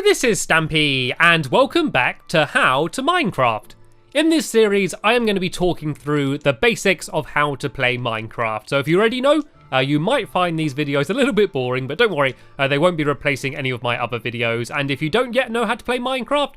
this is Stampy, and welcome back to How to Minecraft. In this series, I am going to be talking through the basics of how to play Minecraft. So if you already know, you might find these videos a little bit boring, but don't worry, they won't be replacing any of my other videos. And if you don't yet know how to play Minecraft,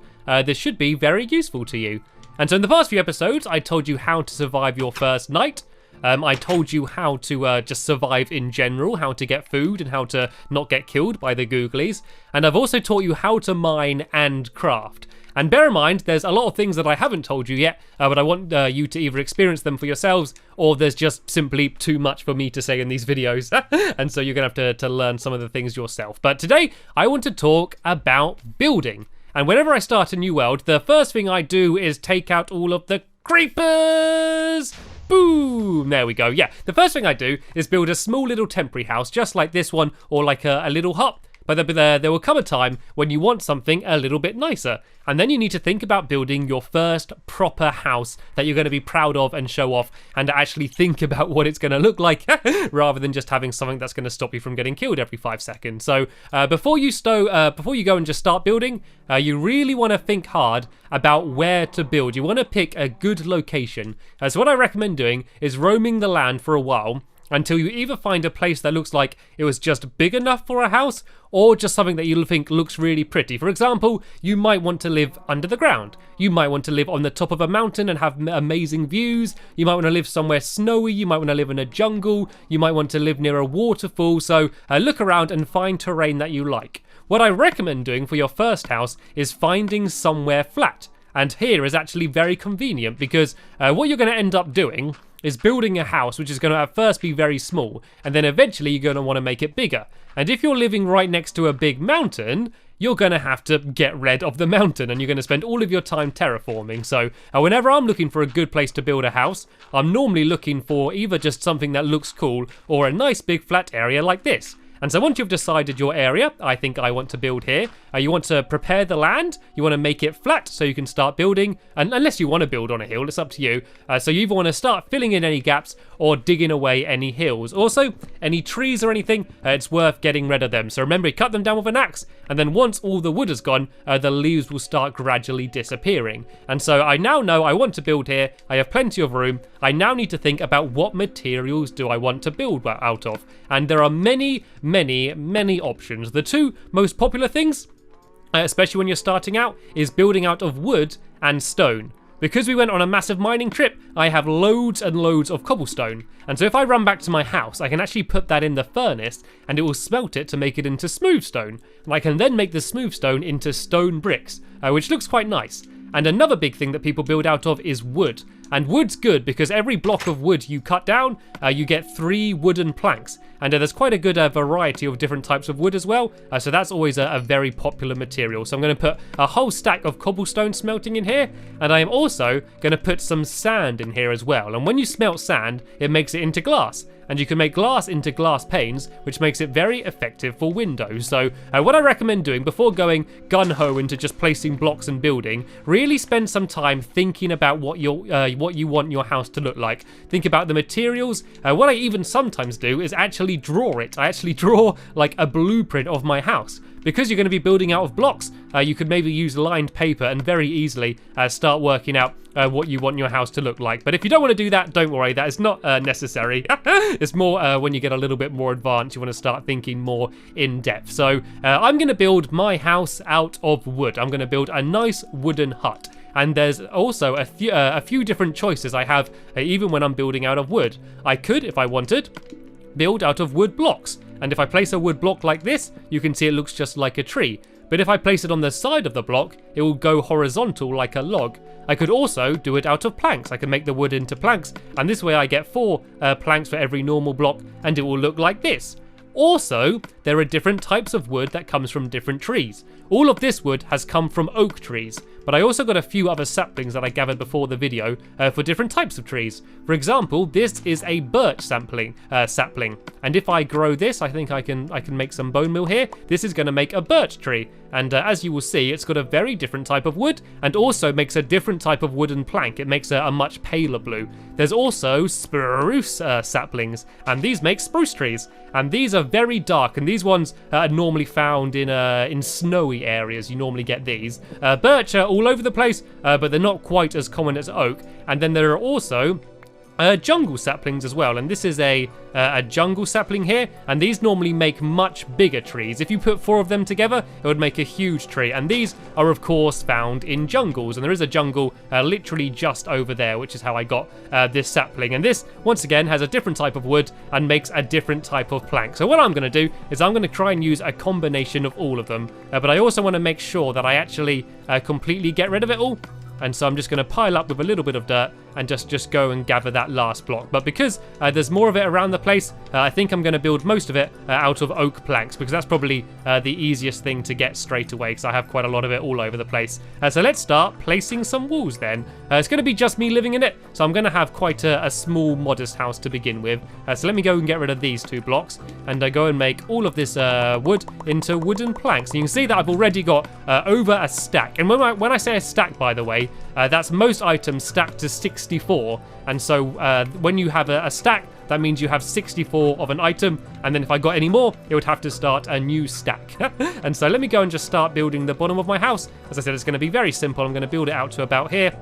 this should be very useful to you. And so in the past few episodes, I told you how to survive your first night. I told you how to just survive in general, how to get food and how to not get killed by the googlies. And I've also taught you how to mine and craft. And bear in mind, there's a lot of things that I haven't told you yet, but I want you to either experience them for yourselves, or there's just simply too much for me to say in these videos. And so you're going to have to learn some of the things yourself. But today, I want to talk about building. And whenever I start a new world, the first thing I do is take out all of the creepers. Boom! There we go. Yeah, the first thing I do is build a small little temporary house, just like this one, or like a little hut. But there will come a time when you want something a little bit nicer. And then you need to think about building your first proper house that you're going to be proud of and show off, and actually think about what it's going to look like, rather than just having something that's going to stop you from getting killed every 5 seconds. So before you go and just start building, you really want to think hard about where to build. You want to pick a good location. So what I recommend doing is roaming the land for a while, until you either find a place that looks like it was just big enough for a house, or just something that you think looks really pretty. For example, you might want to live under the ground. You might want to live on the top of a mountain and have amazing views. You might want to live somewhere snowy. You might want to live in a jungle. You might want to live near a waterfall. So look around and find terrain that you like. What I recommend doing for your first house is finding somewhere flat. And here is actually very convenient, because what you're going to end up doing is building a house which is going to at first be very small, and then eventually you're going to want to make it bigger. And if you're living right next to a big mountain, you're going to have to get rid of the mountain, and you're going to spend all of your time terraforming. So whenever I'm looking for a good place to build a house, I'm normally looking for either just something that looks cool or a nice big flat area like this. And so once you've decided your area, I think I want to build here, you want to prepare the land, you want to make it flat so you can start building, and unless you want to build on a hill, it's up to you. So you either want to start filling in any gaps or digging away any hills. Also, any trees or anything, it's worth getting rid of them. So remember, cut them down with an axe, and then once all the wood is gone, the leaves will start gradually disappearing. And so I now know I want to build here, I have plenty of room, I now need to think about what materials do I want to build out of. And there are many options. The two most popular things, especially when you're starting out, is building out of wood and stone. Because we went on a massive mining trip, I have loads and loads of cobblestone. And so if I run back to my house, I can actually put that in the furnace and it will smelt it to make it into smooth stone. And I can then make the smooth stone into stone bricks, which looks quite nice. And another big thing that people build out of is wood. And wood's good because every block of wood you cut down, you get 3 wooden planks. And there's quite a good variety of different types of wood as well. So that's always a very popular material. So I'm going to put a whole stack of cobblestone smelting in here. And I am also going to put some sand in here as well. And when you smelt sand, it makes it into glass. And you can make glass into glass panes, which makes it very effective for windows. So what I recommend doing before going gun-ho into just placing blocks and building, really spend some time thinking about what you want your house to look like. Think about the materials. What I even sometimes do is actually draw it. I actually draw like a blueprint of my house. Because you're going to be building out of blocks, you could maybe use lined paper and very easily start working out what you want your house to look like. But if you don't want to do that, don't worry, that is not necessary. It's more when you get a little bit more advanced, you want to start thinking more in depth. So I'm going to build my house out of wood. I'm going to build a nice wooden hut. And there's also a few different choices I have even when I'm building out of wood. I could, if I wanted, build out of wood blocks. And if I place a wood block like this, you can see it looks just like a tree. But if I place it on the side of the block, it will go horizontal like a log. I could also do it out of planks. I can make the wood into planks, and this way I get 4 planks for every normal block, and it will look like this. Also, there are different types of wood that comes from different trees. All of this wood has come from oak trees, but but I also got a few other saplings that I gathered before the video for different types of trees. For example, this is a birch sapling, and if I grow this, I think I can make some bone meal here. This is going to make a birch tree, and as you will see, it's got a very different type of wood, and also makes a different type of wooden plank. It makes a much paler blue. There's also spruce saplings, and these make spruce trees, and these are very dark, and these ones are normally found in snowy areas. You normally get these. Birch are all over the place, but they're not quite as common as oak. And then there are also jungle saplings as well, and this is a jungle sapling here, and these normally make much bigger trees. If you put 4 of them together, it would make a huge tree, and these are of course found in jungles, and there is a jungle literally just over there, which is how I got this sapling. And this once again has a different type of wood and makes a different type of plank. So what I'm going to do is I'm going to try and use a combination of all of them, but I also want to make sure that I actually completely get rid of it all. And so I'm just going to pile up with a little bit of dirt and just go and gather that last block. But because there's more of it around the place, I think I'm going to build most of it out of oak planks, because that's probably the easiest thing to get straight away, because I have quite a lot of it all over the place. So let's start placing some walls then. It's going to be just me living in it, so I'm going to have quite a small, modest house to begin with. So let me go and get rid of these 2 blocks and go and make all of this wood into wooden planks. And you can see that I've already got over a stack. And when I say a stack, by the way, that's most items stacked to 64, and so when you have a stack, that means you have 64 of an item, and then if I got any more, it would have to start a new stack. And so let me go and just start building the bottom of my house. As I said, it's going to be very simple. I'm going to build it out to about here,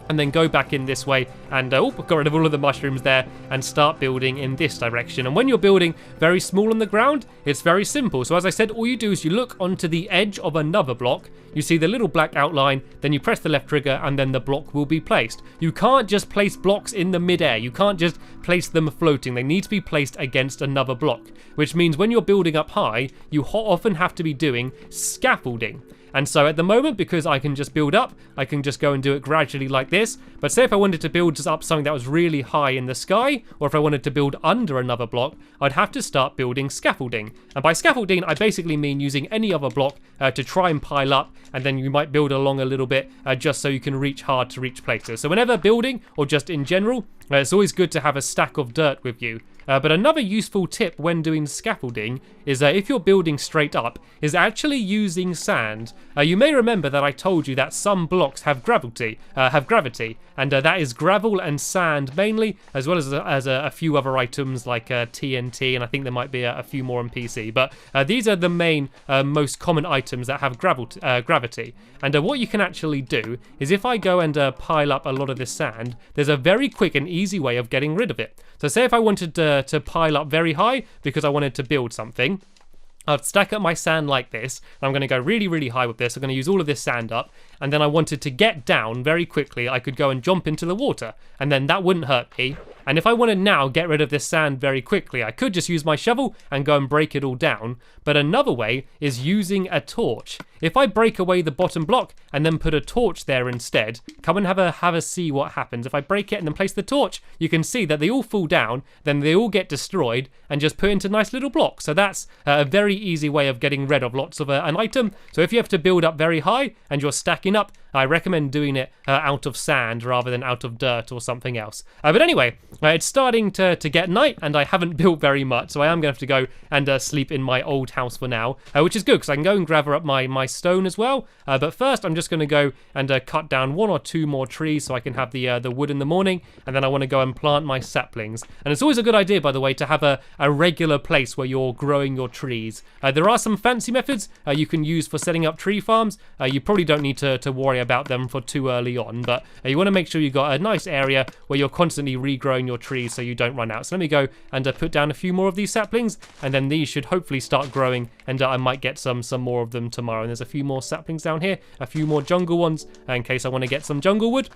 and then go back in this way and got rid of all of the mushrooms there and start building in this direction. And when you're building very small on the ground, it's very simple. So as I said, all you do is you look onto the edge of another block, you see the little black outline, then you press the left trigger and then the block will be placed. You can't just place blocks in the midair. You can't just place them floating. They need to be placed against another block, which means when you're building up high, you often have to be doing scaffolding. And so at the moment, because I can just build up, I can just go and do it gradually like this. But say if I wanted to build up something that was really high in the sky, or if I wanted to build under another block, I'd have to start building scaffolding. And by scaffolding, I basically mean using any other block to try and pile up, and then you might build along a little bit just so you can reach hard to reach places. So whenever building, or just in general, it's always good to have a stack of dirt with you. But another useful tip when doing scaffolding is that if you're building straight up, is actually using sand. You may remember that I told you that some blocks have gravity, and that is gravel and sand mainly, as well as a few other items like TNT, and I think there might be a few more on PC. But these are the main, most common items that have gravity. And what you can actually do is if I go and pile up a lot of this sand, there's a very quick and easy way of getting rid of it. So say if I wanted to pile up very high because I wanted to build something, I'd stack up my sand like this, and I'm going to go really, really high with this. I'm going to use all of this sand up, and then I wanted to get down very quickly. I could go and jump into the water, and then that wouldn't hurt me. And if I want to now get rid of this sand very quickly, I could just use my shovel and go and break it all down. But another way is using a torch. If I break away the bottom block and then put a torch there instead, come and have a see what happens. If I break it and then place the torch, you can see that they all fall down, then they all get destroyed and just put into nice little blocks. So that's a very easy way of getting rid of lots of an item. So if you have to build up very high and you're stacking up, I recommend doing it out of sand rather than out of dirt or something else. But anyway, it's starting to get night and I haven't built very much, so I am going to have to go and sleep in my old house for now, which is good because I can go and gather up my stone as well. But first I'm just going to go and cut down 1 or 2 more trees so I can have the wood in the morning, and then I want to go and plant my saplings. And it's always a good idea, by the way, to have a regular place where you're growing your trees. There are some fancy methods you can use for setting up tree farms. You probably don't need to worry about them for too early on, but you want to make sure you've got a nice area where you're constantly regrowing your trees so you don't run out. So let me go and put down a few more of these saplings, and then these should hopefully start growing, and I might get some more of them tomorrow. And there's a few more saplings down here, a few more jungle ones in case I want to get some jungle wood.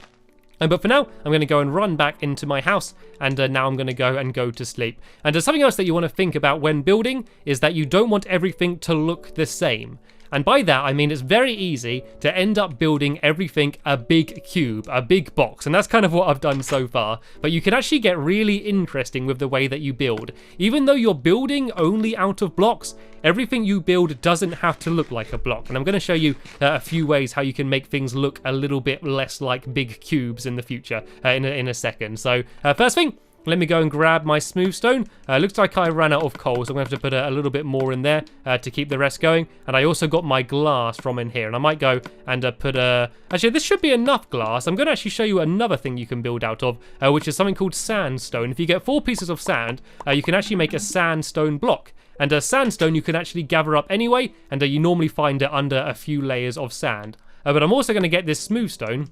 But for now, I'm going to go and run back into my house, and now I'm going to go to sleep. And something else that you want to think about when building is that you don't want everything to look the same. And by that, I mean it's very easy to end up building everything a big cube, a big box. And that's kind of what I've done so far. But you can actually get really interesting with the way that you build. Even though you're building only out of blocks, everything you build doesn't have to look like a block. And I'm going to show you a few ways how you can make things look a little bit less like big cubes in the future in a second. So first thing, let me go and grab my smooth stone. Looks like I ran out of coal, so I'm going to have to put a little bit more in there to keep the rest going. And I also got my glass from in here. And I might go and put a... Actually, this should be enough glass. I'm going to actually show you another thing you can build out of, which is something called sandstone. If you get 4 pieces of sand, you can actually make a sandstone block. And sandstone you can actually gather up anyway, and you normally find it under a few layers of sand. But I'm also going to get this smooth stone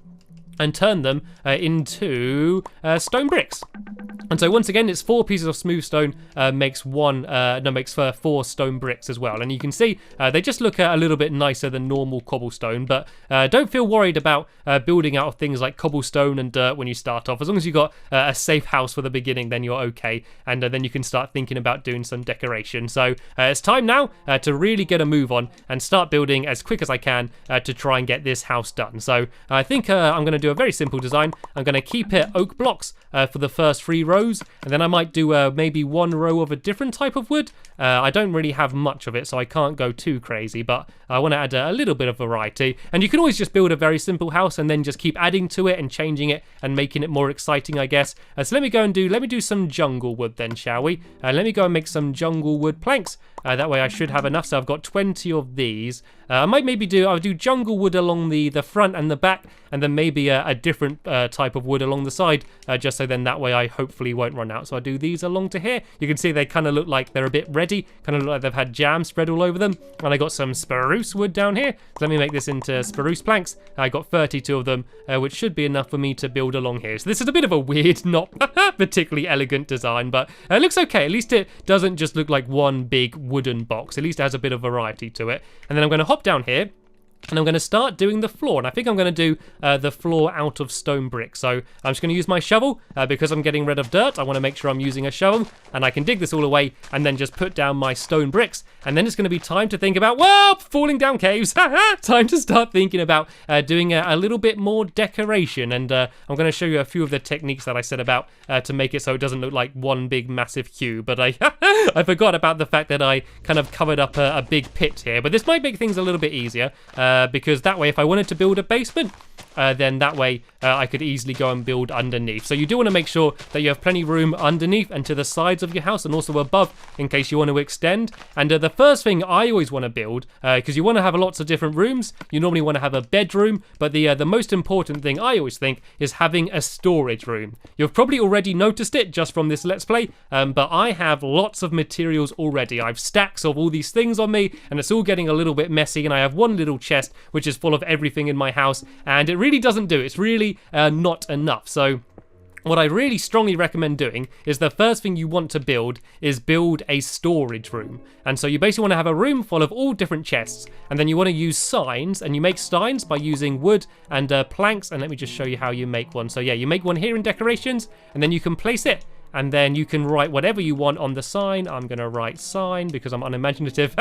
and turn them into stone bricks. And so once again, it's 4 pieces of smooth stone makes 4 stone bricks as well. And you can see they just look a little bit nicer than normal cobblestone, but don't feel worried about building out of things like cobblestone and dirt when you start off. As long as you've got a safe house for the beginning, then you're okay. And then you can start thinking about doing some decoration. So it's time now to really get a move on and start building as quick as I can to try and get this house done. So I think I'm going to do a very simple design. I'm going to keep it oak blocks for the first 3 rows, and then I might do maybe 1 row of a different type of wood. I don't really have much of it, so I can't go too crazy, but I want to add a little bit of variety. And you can always just build a very simple house and then just keep adding to it and changing it and making it more exciting, I guess. So let me do some jungle wood then, shall we? Let me go and make some jungle wood planks. That way I should have enough. So I've got 20 of these. I might maybe I'll do jungle wood along the front and the back, and then maybe a different type of wood along the side, just so then that way I hopefully won't run out. So I do these along to here. You can see they kind of look like they're a bit ready, kind of look like they've had jam spread all over them. And I got some spruce wood down here. So let me make this into spruce planks. I got 32 of them, which should be enough for me to build along here. So this is a bit of a weird, not particularly elegant design, but it looks okay. At least it doesn't just look like one big wooden box. At least it has a bit of variety to it. And then I'm going to hop down here, and I'm going to start doing the floor. And I think I'm going to do the floor out of stone brick. So I'm just going to use my shovel because I'm getting rid of dirt. I want to make sure I'm using a shovel, and I can dig this all away and then just put down my stone bricks. And then it's going to be time to think about, well, falling down caves. Time to start thinking about doing a little bit more decoration. And I'm going to show you a few of the techniques that I said about to make it so it doesn't look like one big massive cube. But I forgot about the fact that I kind of covered up a big pit here. But this might make things a little bit easier. Because that way, if I wanted to build a basement, then that way I could easily go and build underneath. So you do want to make sure that you have plenty of room underneath and to the sides of your house, and also above in case you want to extend. And the first thing I always want to build, because you want to have lots of different rooms, you normally want to have a bedroom, but the most important thing I always think is having a storage room. You've probably already noticed it just from this Let's Play, but I have lots of materials already. I have stacks of all these things on me, and it's all getting a little bit messy, and I have one little chest which is full of everything in my house, and it really doesn't do. It's really not enough. So what I really strongly recommend doing is the first thing you want to build is build a storage room. And so you basically want to have a room full of all different chests, and then you want to use signs, and you make signs by using wood and planks. And let me just show you how you make one. So yeah, you make one here in decorations, and then you can place it, and then you can write whatever you want on the sign. I'm going to write sign because I'm unimaginative.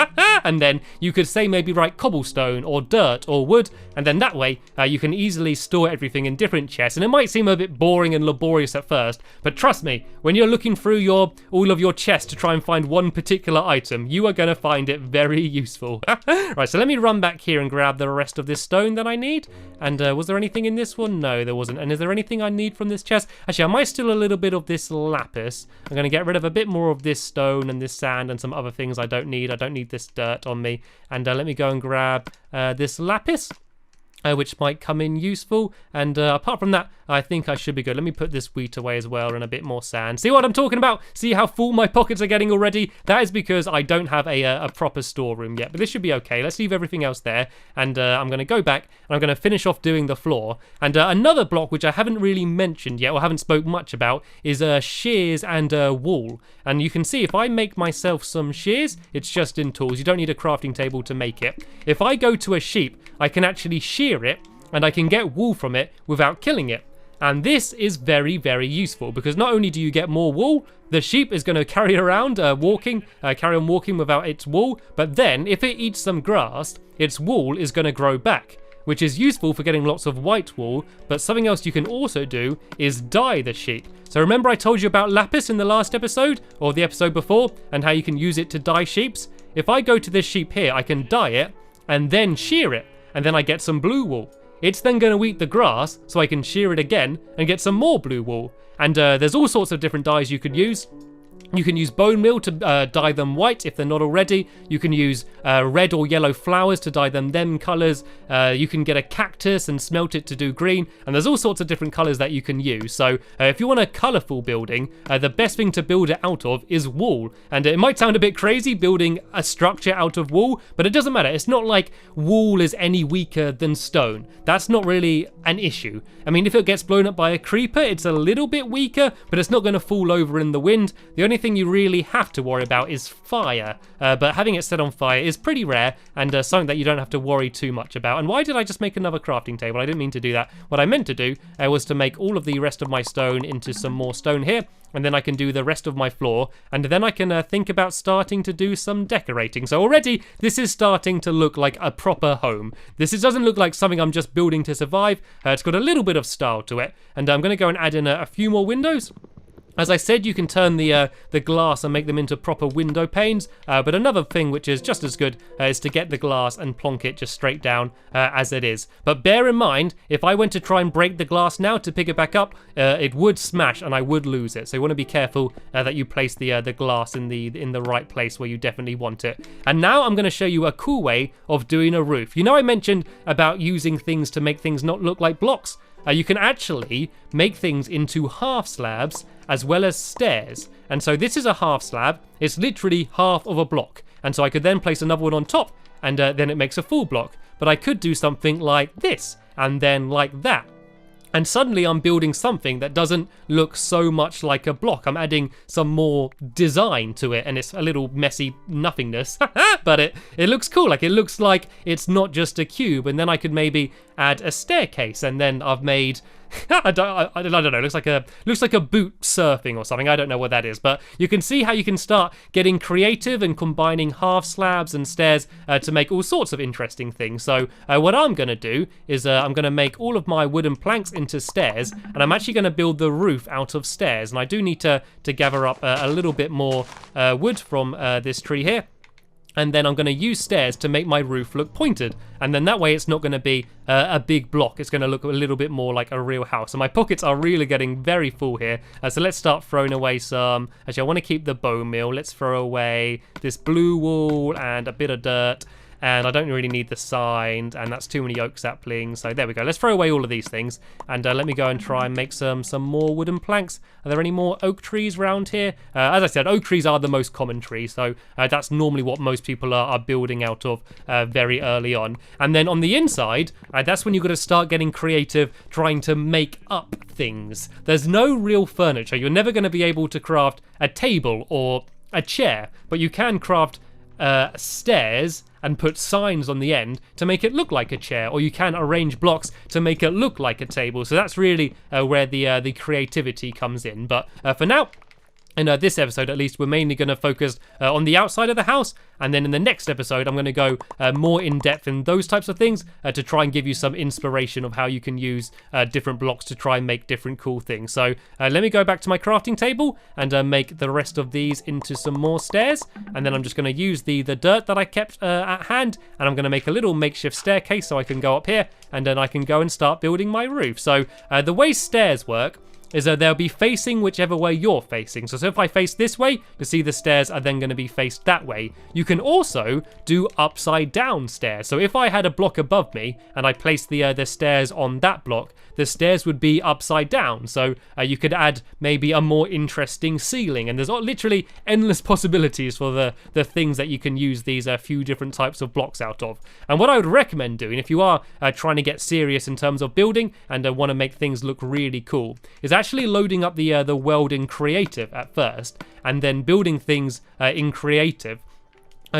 And then you could say maybe write cobblestone or dirt or wood, and then that way you can easily store everything in different chests. And it might seem a bit boring and laborious at first, but trust me, when you're looking through all of your chests to try and find one particular item, you are going to find it very useful. Right, so let me run back here and grab the rest of this stone that I need. And was there anything in this one? No, there wasn't. And is there anything I need from this chest? Actually, I might steal a little bit of this lapis. I'm going to get rid of a bit more of this stone and this sand and some other things I don't need. I don't need this dirt on me. And let me go and grab this lapis, which might come in useful. And apart from that, I think I should be good. Let me put this wheat away as well and a bit more sand. See what I'm talking about? See how full my pockets are getting already? That is because I don't have a proper storeroom yet, but this should be okay. Let's leave everything else there. And I'm going to go back and I'm going to finish off doing the floor. And another block, which I haven't really mentioned yet or haven't spoke much about, is shears and wool. And you can see if I make myself some shears, it's just in tools. You don't need a crafting table to make it. If I go to a sheep, I can actually shear it, and I can get wool from it without killing it. And this is very, very useful because not only do you get more wool, the sheep is going to carry around carry on walking without its wool, but then if it eats some grass, its wool is going to grow back, which is useful for getting lots of white wool. But something else you can also do is dye the sheep. So remember I told you about lapis in the last episode, or the episode before, and how you can use it to dye sheeps? If I go to this sheep here, I can dye it and then shear it, and then I get some blue wool. It's then going to eat the grass, so I can shear it again and get some more blue wool. And there's all sorts of different dyes you could use. You can use bone meal to dye them white if they're not already. You can use red or yellow flowers to dye them colours. You can get a cactus and smelt it to do green. And there's all sorts of different colours that you can use. So if you want a colourful building, the best thing to build it out of is wool. And it might sound a bit crazy building a structure out of wool, but it doesn't matter. It's not like wool is any weaker than stone. That's not really an issue. I mean, if it gets blown up by a creeper, it's a little bit weaker, but it's not going to fall over in the wind. The only thing you really have to worry about is fire, but having it set on fire is pretty rare and something that you don't have to worry too much about. And why did I just make another crafting table? I didn't mean to do that. What I meant to do was to make all of the rest of my stone into some more stone here, and then I can do the rest of my floor, and then I can think about starting to do some decorating. So already this is starting to look like a proper home. Doesn't look like something I'm just building to survive. It's got a little bit of style to it, and I'm going to go and add in a few more windows. As I said, you can turn the glass and make them into proper window panes, but another thing which is just as good is to get the glass and plonk it just straight down as it is. But bear in mind, if I went to try and break the glass now to pick it back up, it would smash and I would lose it. So you want to be careful that you place the glass in the right place where you definitely want it. And now I'm going to show you a cool way of doing a roof. You know, I mentioned about using things to make things not look like blocks. You can actually make things into half slabs as well as stairs. And so this is a half slab. It's literally half of a block. And so I could then place another one on top, and then it makes a full block. But I could do something like this, and then like that. And suddenly I'm building something that doesn't look so much like a block. I'm adding some more design to it, and it's a little messy nothingness, but it looks cool. Like, it looks like it's not just a cube, and then I could maybe add a staircase, and then I've made I don't know. Looks like a boot surfing or something. I don't know what that is, but you can see how you can start getting creative and combining half slabs and stairs to make all sorts of interesting things. So what I'm going to do is I'm going to make all of my wooden planks into stairs, and I'm actually going to build the roof out of stairs. And I do need to gather up a little bit more wood from this tree here. And then I'm going to use stairs to make my roof look pointed. And then that way it's not going to be a big block. It's going to look a little bit more like a real house. And my pockets are really getting very full here. So let's start throwing away some. Actually, I want to keep the bone meal. Let's throw away this blue wool and a bit of dirt. And I don't really need the sign, and that's too many oak saplings. So there we go. Let's throw away all of these things, and let me go and try and make some more wooden planks. Are there any more oak trees around here? As I said, oak trees are the most common tree, so that's normally what most people are building out of very early on. And then on the inside, that's when you've got to start getting creative, trying to make up things. There's no real furniture. You're never going to be able to craft a table or a chair, but you can craft stairs and put signs on the end to make it look like a chair, or you can arrange blocks to make it look like a table. So that's really where the creativity comes in. But for now, in this episode at least, we're mainly going to focus on the outside of the house, and then in the next episode I'm going to go more in depth in those types of things to try and give you some inspiration of how you can use different blocks to try and make different cool things. So let me go back to my crafting table and make the rest of these into some more stairs, and then I'm just going to use the dirt that I kept at hand, and I'm going to make a little makeshift staircase so I can go up here, and then I can go and start building my roof. So the way stairs work is that they'll be facing whichever way you're facing. So if I face this way, you'll see the stairs are then going to be faced that way. You can also do upside down stairs. So if I had a block above me and I placed the stairs on that block, the stairs would be upside down. So you could add maybe a more interesting ceiling, and there's literally endless possibilities for the things that you can use these few different types of blocks out of. And what I would recommend doing if you are trying to get serious in terms of building and want to make things look really cool is actually loading up the world in creative at first, and then building things in creative.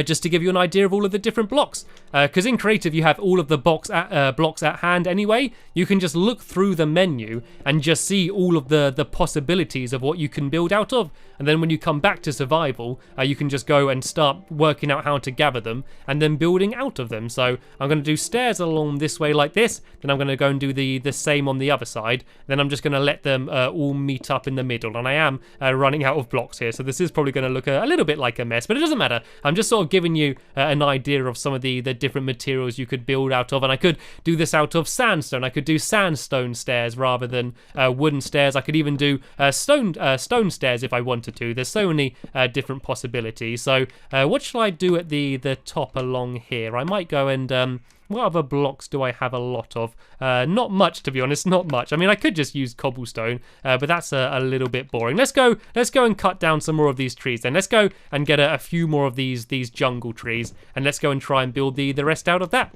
just to give you an idea of all of the different blocks. Because in Creative you have all of the blocks at hand anyway. You can just look through the menu and just see all of the possibilities of what you can build out of. And then when you come back to Survival, you can just go and start working out how to gather them and then building out of them. So I'm going to do stairs along this way like this, then I'm going to go and do the same on the other side. Then I'm just going to let them all meet up in the middle. And I am running out of blocks here, so this is probably going to look a little bit like a mess, but it doesn't matter. I'm just sort of giving you an idea of some of the different materials you could build out of. And I could do this out of sandstone. I could do sandstone stairs rather than wooden stairs. I could even do stone stairs if I wanted to. There's so many different possibilities. So what shall I do at the top along here? I might go and what other blocks do I have a lot of? Not much, to be honest, not much. I mean, I could just use cobblestone, but that's a little bit boring. Let's go and cut down some more of these trees then. Let's go and get a few more of these jungle trees, and let's go and try and build the rest out of that.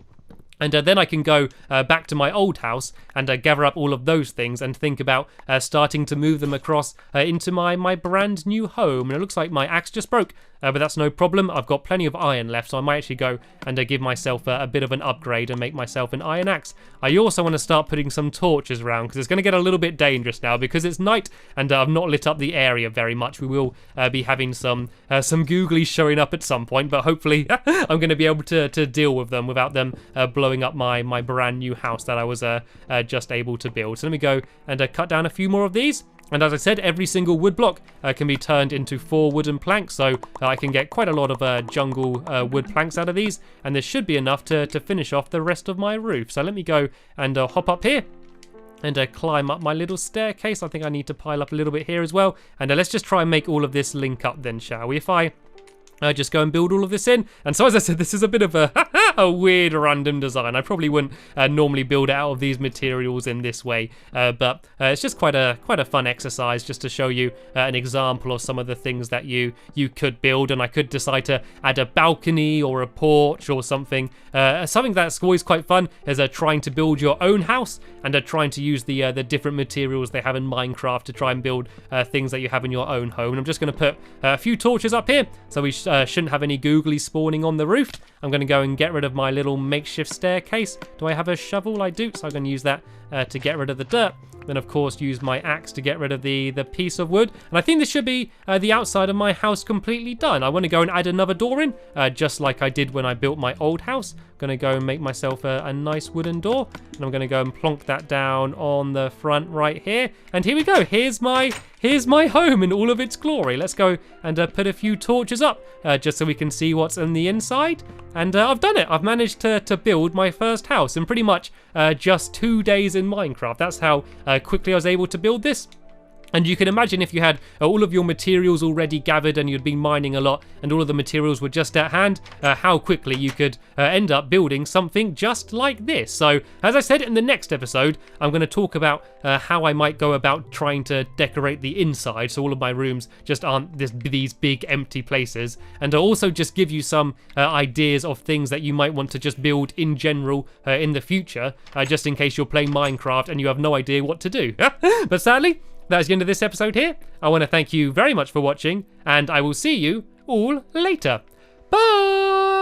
And then I can go back to my old house and gather up all of those things and think about starting to move them across into my brand new home. And it looks like my axe just broke, but that's no problem. I've got plenty of iron left, so I might actually go and give myself a bit of an upgrade and make myself an iron axe. I also want to start putting some torches around because it's going to get a little bit dangerous now because it's night and I've not lit up the area very much. We will be having some googlies showing up at some point, but hopefully I'm going to be able to deal with them without them blowing up my brand new house that I was just able to build. So let me go and cut down a few more of these. And as I said, every single wood block can be turned into 4 wooden planks, so I can get quite a lot of jungle wood planks out of these, and there should be enough to finish off the rest of my roof. So let me go and hop up here and climb up my little staircase. I think I need to pile up a little bit here as well, and let's just try and make all of this link up then, shall we? If I just go and build all of this in. And so as I said, this is a bit of a weird random design. I probably wouldn't normally build out of these materials in this way, but it's just quite a fun exercise just to show you an example of some of the things that you could build. And I could decide to add a balcony or a porch or something. Something that's always quite fun is trying to build your own house and trying to use the different materials they have in Minecraft to try and build things that you have in your own home. And I'm just going to put a few torches up here so we shouldn't have any googlies spawning on the roof. I'm going to go and get rid of my little makeshift staircase. Do I have a shovel? I do, so I'm going to use that to get rid of the dirt. Then of course use my axe to get rid of the piece of wood. And I think this should be the outside of my house completely done. I want to go and add another door in, just like I did when I built my old house. Going to go and make myself a nice wooden door. And I'm going to go and plonk that down on the front right here. And here we go. Here's my home in all of its glory. Let's go and put a few torches up just so we can see what's on the inside. And I've done it. I've managed to build my first house in pretty much just 2 days in Minecraft. That's how quickly I was able to build this. And you can imagine if you had all of your materials already gathered and you'd been mining a lot and all of the materials were just at hand, how quickly you could end up building something just like this. So, as I said, in the next episode, I'm going to talk about how I might go about trying to decorate the inside so all of my rooms just aren't these big empty places. And I'll also just give you some ideas of things that you might want to just build in general in the future, just in case you're playing Minecraft and you have no idea what to do. But sadly, that's the end of this episode here. I want to thank you very much for watching, and I will see you all later. Bye!